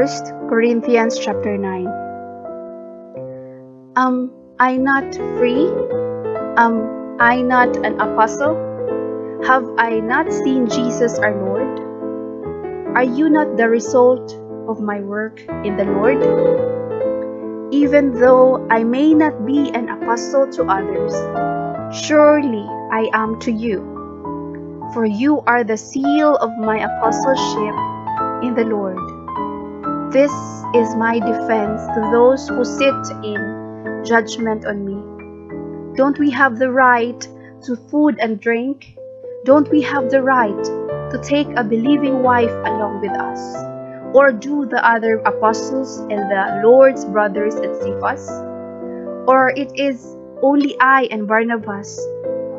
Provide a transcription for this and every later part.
1 Corinthians chapter 9. Am I not free? Am I not an apostle? Have I not seen Jesus our Lord? Are you not the result of my work in the Lord? Even though I may not be an apostle to others, surely I am to you, for you are the seal of my apostleship in the Lord. This is my defense to those who sit in judgment on me. Don't we have the right to food and drink? Don't we have the right to take a believing wife along with us? Or do the other apostles and the Lord's brothers and Cephas? Or it is only I and Barnabas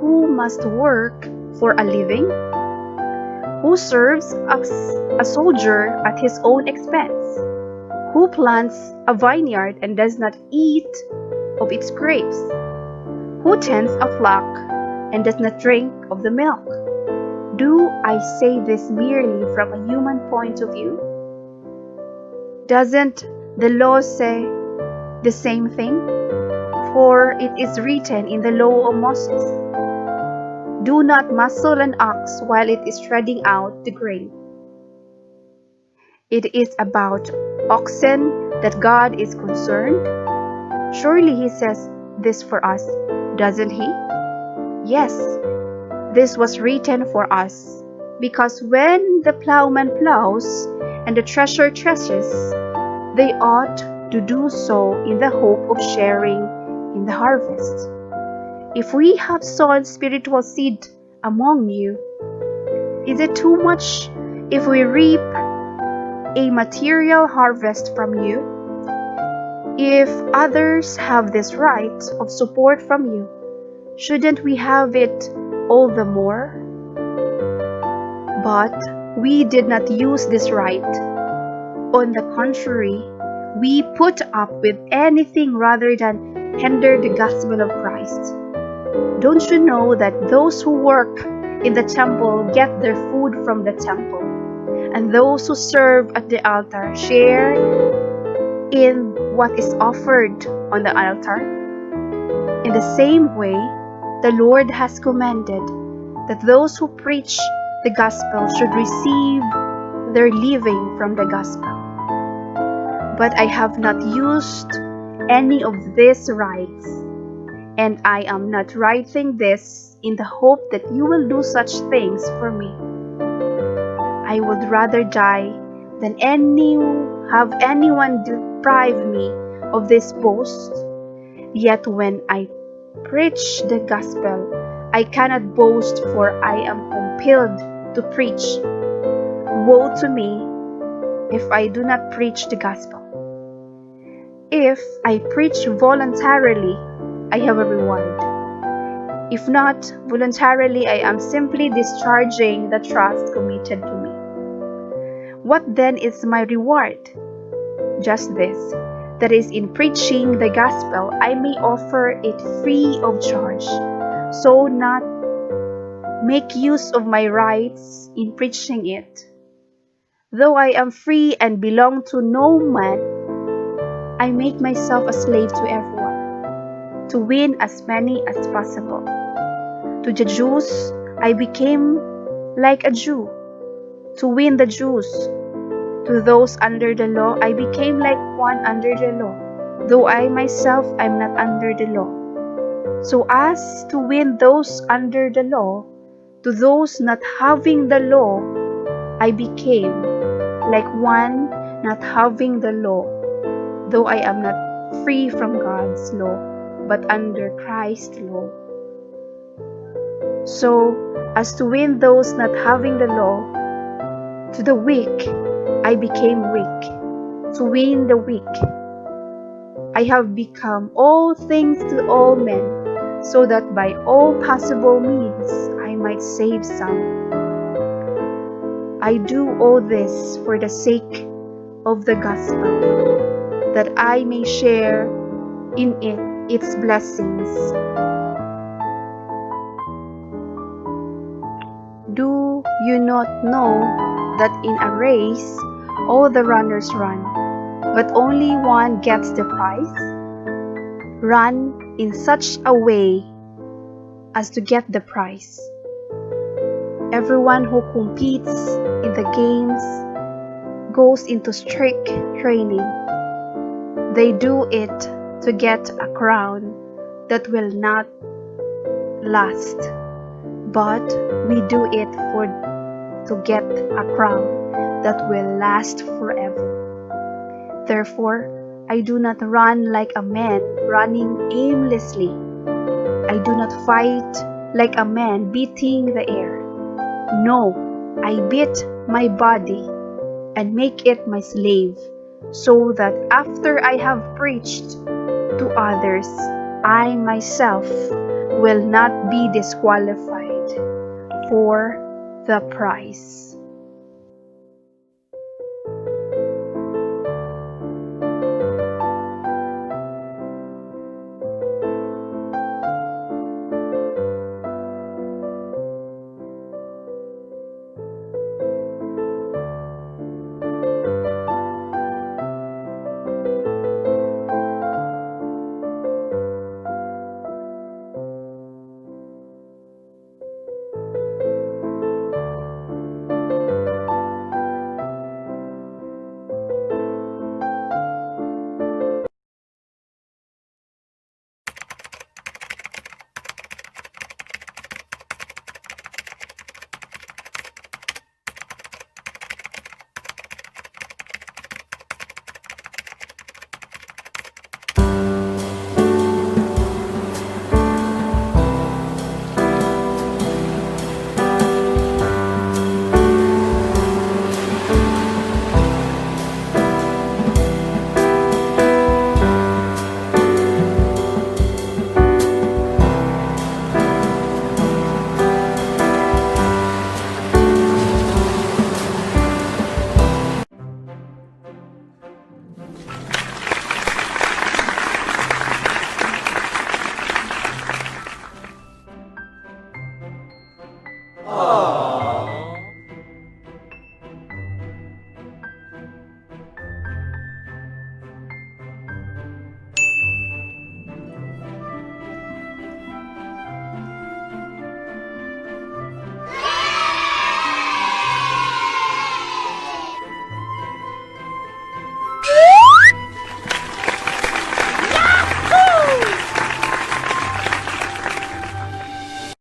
who must work for a living? Who serves as a soldier at his own expense? Who plants a vineyard and does not eat of its grapes? Who tends a flock and does not drink of the milk? Do I say this merely from a human point of view? Doesn't the law say the same thing? For it is written in the law of Moses, "Do not muzzle an ox while it is treading out the grain." It is about oxen that God is concerned. Surely He says this for us, doesn't He? Yes, this was written for us, because when the plowman plows and the thresher threshes, they ought to do so in the hope of sharing in the harvest. If we have sown spiritual seed among you, is it too much if we reap a material harvest from you? If others have this right of support from you, shouldn't we have it all the more? But we did not use this right. On the contrary, we put up with anything rather than hinder the gospel of Christ. Don't you know that those who work in the temple get their food from the temple, and those who serve at the altar share in what is offered on the altar? In the same way, the Lord has commanded that those who preach the gospel should receive their living from the gospel. But I have not used any of these rights, and I am not writing this in the hope that you will do such things for me. I would rather die than have anyone deprive me of this boast. Yet when I preach the gospel, I cannot boast, for I am compelled to preach. Woe to me if I do not preach the gospel. If I preach voluntarily, I have a reward. If not voluntarily, I am simply discharging the trust committed to me. What then is my reward? Just this, that is, in preaching the gospel, I may offer it free of charge, so not make use of my rights in preaching it. Though I am free and belong to no man, I make myself a slave to everyone, to win as many as possible. To the Jews, I became like a Jew, to win the Jews. To those under the law, I became like one under the law, though I myself am not under the law, so as to win those under the law. To those not having the law, I became like one not having the law, though I am not free from God's law, but under Christ's law, so as to win those not having the law. To the weak, I became weak, to win the weak. I have become all things to all men, so that by all possible means I might save some. I do all this for the sake of the gospel, that I may share in its blessings. Do you not know that in a race all the runners run, but only one gets the prize? Run in such a way as to get the prize. Everyone who competes in the games goes into strict training. They do it to get a crown that will not last, but we do it to get a crown that will last forever. Therefore, I do not run like a man running aimlessly. I do not fight like a man beating the air. No, I beat my body and make it my slave, so that after I have preached to others, I myself will not be disqualified for the prize.